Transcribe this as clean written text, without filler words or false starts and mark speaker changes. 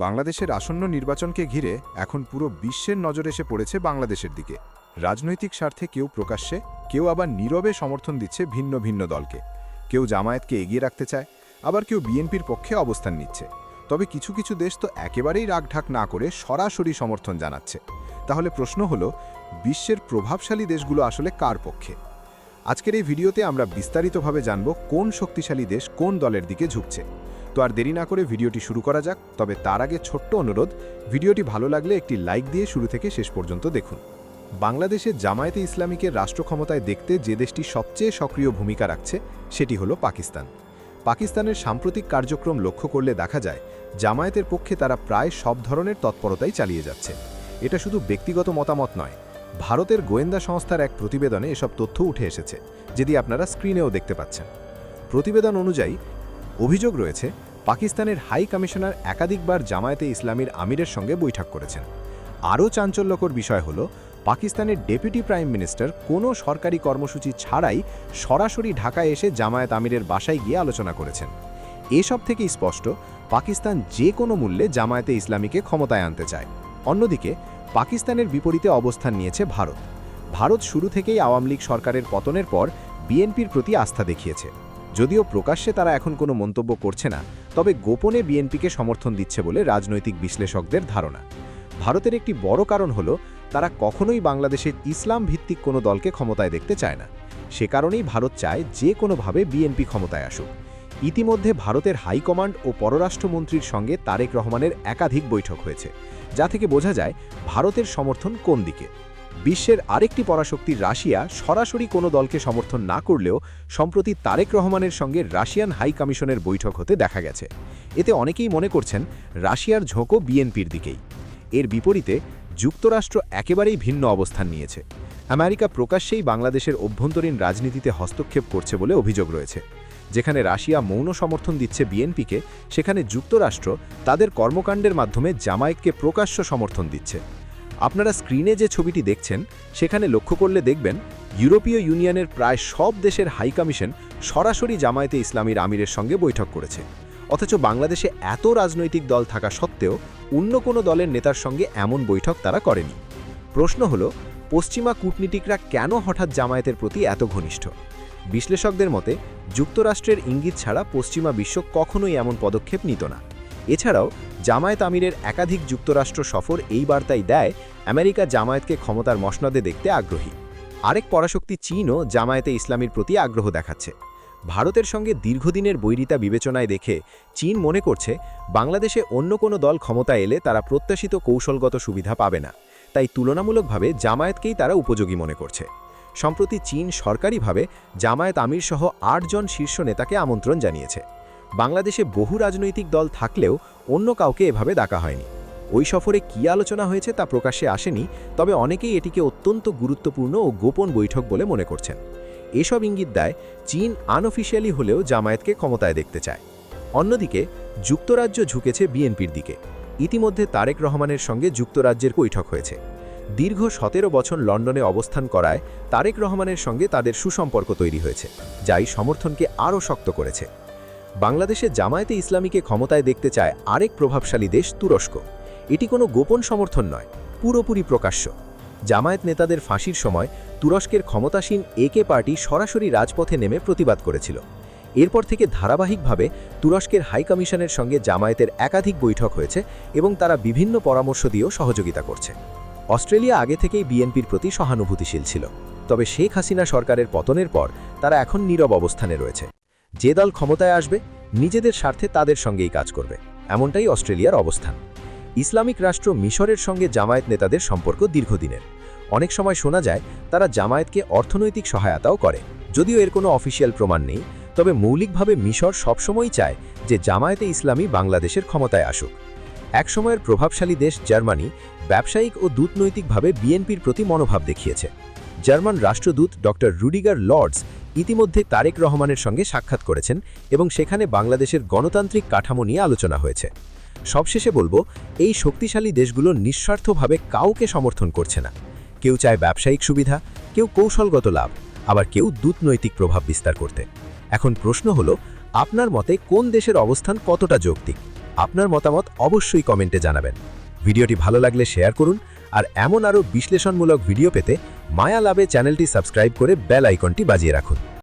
Speaker 1: বাংলাদেশের আসন্ন নির্বাচনকে ঘিরে এখন পুরো বিশ্বের নজর এসে পড়েছে বাংলাদেশের দিকে। রাজনৈতিক স্বার্থে কেউ প্রকাশ্যে, কেউ আবার নীরবে সমর্থন দিচ্ছে ভিন্ন ভিন্ন দলকে। কেউ জামায়াতকে এগিয়ে রাখতে চায়, আবার কেউ বিএনপির পক্ষে অবস্থান নিচ্ছে। তবে কিছু কিছু দেশ তো একেবারেই রাগঢাক না করে সরাসরি সমর্থন জানাচ্ছে। তাহলে প্রশ্ন হলো, বিশ্বের প্রভাবশালী দেশগুলো আসলে কার পক্ষে? আজকের এই ভিডিওতে আমরা বিস্তারিতভাবে জানব কোন শক্তিশালী দেশ কোন দলের দিকে ঝুঁকছে। তো আর দেরি না করে ভিডিওটি শুরু করা যাক। তবে তার আগে ছোট্ট অনুরোধ, ভিডিওটি ভালো লাগলে একটি লাইক দিয়ে শুরু থেকে শেষ পর্যন্ত দেখুন। বাংলাদেশে জামায়াতে ইসলামীকে রাষ্ট্র ক্ষমতায় দেখতে যে দেশটি সবচেয়ে সক্রিয় ভূমিকা রাখছে সেটি হলো পাকিস্তান। পাকিস্তানের সাম্প্রতিক কার্যক্রম লক্ষ্য করলে দেখা যায়, জামায়াতের পক্ষে তারা প্রায় সব ধরনের তৎপরতাই চালিয়ে যাচ্ছে। এটা শুধু ব্যক্তিগত মতামত নয়, ভারতের গোয়েন্দা সংস্থার এক প্রতিবেদনে এসব তথ্য উঠে এসেছে, যেটি আপনারা স্ক্রিনেও দেখতে পাচ্ছেন। প্রতিবেদন অনুযায়ী অভিযোগ রয়েছে, পাকিস্তানের হাই কমিশনার একাধিকবার জামায়াতে ইসলামীর আমিরের সঙ্গে বৈঠক করেছেন। আরও চাঞ্চল্যকর বিষয় হল, পাকিস্তানের ডেপুটি প্রাইম মিনিস্টার কোনো সরকারি কর্মসূচি ছাড়াই সরাসরি ঢাকায় এসে জামায়াত আমিরের বাসায় গিয়ে আলোচনা করেছেন। এসব থেকেই স্পষ্ট, পাকিস্তান যে কোনো মূল্যে জামায়াতে ইসলামীকে ক্ষমতায় আনতে চায়। অন্যদিকে পাকিস্তানের বিপরীতে অবস্থান নিয়েছে ভারত। ভারত শুরু থেকেই আওয়ামী লীগ সরকারের পতনের পর বিএনপির প্রতি আস্থা দেখিয়েছে। যদিও প্রকাশ্যে তারা এখন কোনো মন্তব্য করছে না, তবে গোপনে বিএনপিকে সমর্থন দিচ্ছে বলে রাজনৈতিক বিশ্লেষকদের ধারণা। ভারতের একটি বড় কারণ হল, তারা কখনোই বাংলাদেশের ইসলাম ভিত্তিক কোনো দলকে ক্ষমতায় দেখতে চায় না। সে কারণেই ভারত চায় যে কোনোভাবে বিএনপি ক্ষমতায় আসুক। ইতিমধ্যে ভারতের হাইকমান্ড ও পররাষ্ট্রমন্ত্রীর সঙ্গে তারেক রহমানের একাধিক বৈঠক হয়েছে, যা থেকে বোঝা যায় ভারতের সমর্থন কোন দিকে। বিশ্বের আরেকটি পরাশক্তি রাশিয়া সরাসরি কোনো দলকে সমর্থন না করলেও সম্প্রতি তারেক রহমানের সঙ্গে রাশিয়ান হাই কমিশনের বৈঠক হতে দেখা গেছে। এতে অনেকেই মনে করছেন রাশিয়ার ঝোঁকও বিএনপির দিকেই। এর বিপরীতে যুক্তরাষ্ট্র একেবারেই ভিন্ন অবস্থান নিয়েছে। আমেরিকা প্রকাশ্যেই বাংলাদেশের অভ্যন্তরীণ রাজনীতিতে হস্তক্ষেপ করছে বলে অভিযোগ রয়েছে। যেখানে রাশিয়া মৌন সমর্থন দিচ্ছে বিএনপিকে, সেখানে যুক্তরাষ্ট্র তাদের কর্মকাণ্ডের মাধ্যমে জামায়াতকে প্রকাশ্য সমর্থন দিচ্ছে। আপনারা স্ক্রিনে যে ছবিটি দেখছেন, সেখানে লক্ষ্য করলে দেখবেন, ইউরোপীয় ইউনিয়নের প্রায় সব দেশের হাই কমিশন সরাসরি জামায়াতে ইসলামীর আমিরের সঙ্গে বৈঠক করেছে। অথচ বাংলাদেশে এত রাজনৈতিক দল থাকা সত্ত্বেও অন্য কোনো দলের নেতার সঙ্গে এমন বৈঠক তারা করেনি। প্রশ্ন হল, পশ্চিমা কূটনীতিকরা কেন হঠাৎ জামায়াতের প্রতি এত ঘনিষ্ঠ? বিশ্লেষকদের মতে, যুক্তরাষ্ট্রের ইঙ্গিত ছাড়া পশ্চিমা বিশ্ব কখনোই এমন পদক্ষেপ নিত না। এছাড়াও জামায়াত আমিরের একাধিক যুক্তরাষ্ট্র সফর এই বার্তাই দেয়, আমেরিকা জামায়াতকে ক্ষমতার মসনদে দেখতে আগ্রহী। আরেক পরাশক্তি চীনও জামায়াতে ইসলামীর প্রতি আগ্রহ দেখাচ্ছে। ভারতের সঙ্গে দীর্ঘদিনের বৈরিতা বিবেচনায় দেখে চীন মনে করছে, বাংলাদেশে অন্য কোনো দল ক্ষমতা এলে তারা প্রত্যাশিত কৌশলগত সুবিধা পাবে না, তাই তুলনামূলকভাবে জামায়াতকেই তারা উপযোগী মনে করছে। সম্প্রতি চীন সরকারিভাবে জামায়াত আমিরসহ 8 জন শীর্ষ নেতাকে আমন্ত্রণ জানিয়েছে। বাংলাদেশে বহু রাজনৈতিক দল থাকলেও অন্য কাউকে এভাবে ডাকা হয়নি। ওই সফরে কী আলোচনা হয়েছে তা প্রকাশ্যে আসেনি, তবে অনেকেই এটিকে অত্যন্ত গুরুত্বপূর্ণ ও গোপন বৈঠক বলে মনে করছেন। এসব ইঙ্গিত দেয়, চীন আনঅফিশিয়ালি হলেও জামায়াতকে ক্ষমতায় দেখতে চায়। অন্যদিকে যুক্তরাজ্য ঝুঁকেছে বিএনপির দিকে। ইতিমধ্যে তারেক রহমানের সঙ্গে যুক্তরাজ্যের বৈঠক হয়েছে। দীর্ঘ 17 বছর লন্ডনে অবস্থান করায় তারেক রহমানের সঙ্গে তাদের সুসম্পর্ক তৈরি হয়েছে, যাই সমর্থনকে আরও শক্ত করেছে। বাংলাদেশে জামায়াতে ইসলামীকে ক্ষমতায় দেখতে চায় আরেক প্রভাবশালী দেশ তুরস্ক। এটি কোনো গোপন সমর্থন নয়, পুরোপুরি প্রকাশ্য। জামায়াত নেতাদের ফাঁসির সময় তুরস্কের ক্ষমতাসীন একে পার্টি সরাসরি রাজপথে নেমে প্রতিবাদ করেছিল। এরপর থেকে ধারাবাহিকভাবে তুরস্কের হাই কমিশনের সঙ্গে জামায়াতের একাধিক বৈঠক হয়েছে এবং তারা বিভিন্ন পরামর্শ দিয়েও সহযোগিতা করছে। অস্ট্রেলিয়া আগে থেকেই বিএনপির প্রতি সহানুভূতিশীল ছিল, তবে শেখ হাসিনা সরকারের পতনের পর তারা এখন নীরব অবস্থানে রয়েছে। যে দল ক্ষমতায় আসবে, নিজেদের স্বার্থে তাদের সঙ্গেই কাজ করবে, এমনটাই অস্ট্রেলিয়ার অবস্থান। ইসলামিক রাষ্ট্র মিশরের সঙ্গে জামায়াত নেতাদের সম্পর্ক দীর্ঘদিনের। অনেক সময় শোনা যায় তারা জামায়াতকে অর্থনৈতিক সহায়তাও করে, যদিও এর কোনো অফিসিয়াল প্রমাণ নেই। তবে মৌলিকভাবে মিশর সবসময়ই চায় যে জামায়াতে ইসলামী বাংলাদেশের ক্ষমতায় আসুক। একসময়ের প্রভাবশালী দেশ জার্মানি ব্যবসায়িক ও দূতনৈতিকভাবে বিএনপির প্রতি মনোভাব দেখিয়েছে। জার্মান রাষ্ট্রদূত ডক্টর রুডিগার লর্ডস ইতিমধ্যে তারেক রহমানের সঙ্গে সাক্ষাৎ করেছেন এবং সেখানে বাংলাদেশের গণতান্ত্রিক কাঠামো নিয়ে আলোচনা হয়েছে। সবশেষে বলবো, এই শক্তিশালী দেশগুলো নিঃস্বার্থভাবে কাউকে সমর্থন করছে না। কেউ চায় ব্যবসায়িক সুবিধা, কেউ কৌশলগত লাভ, আবার কেউ দূতনৈতিক প্রভাব বিস্তার করতে। এখন প্রশ্ন হলো, আপনার মতে কোন দেশের অবস্থান কতটা যৌক্তিক?
Speaker 2: আপনার মতামত অবশ্যই কমেন্টে জানাবেন। ভিডিওটি ভালো লাগলে শেয়ার করুন, আর এমন আরও বিশ্লেষণমূলক ভিডিও পেতে মায়া লাভে চ্যানেলটি সাবস্ক্রাইব করে বেল আইকনটি বাজিয়ে রাখুন।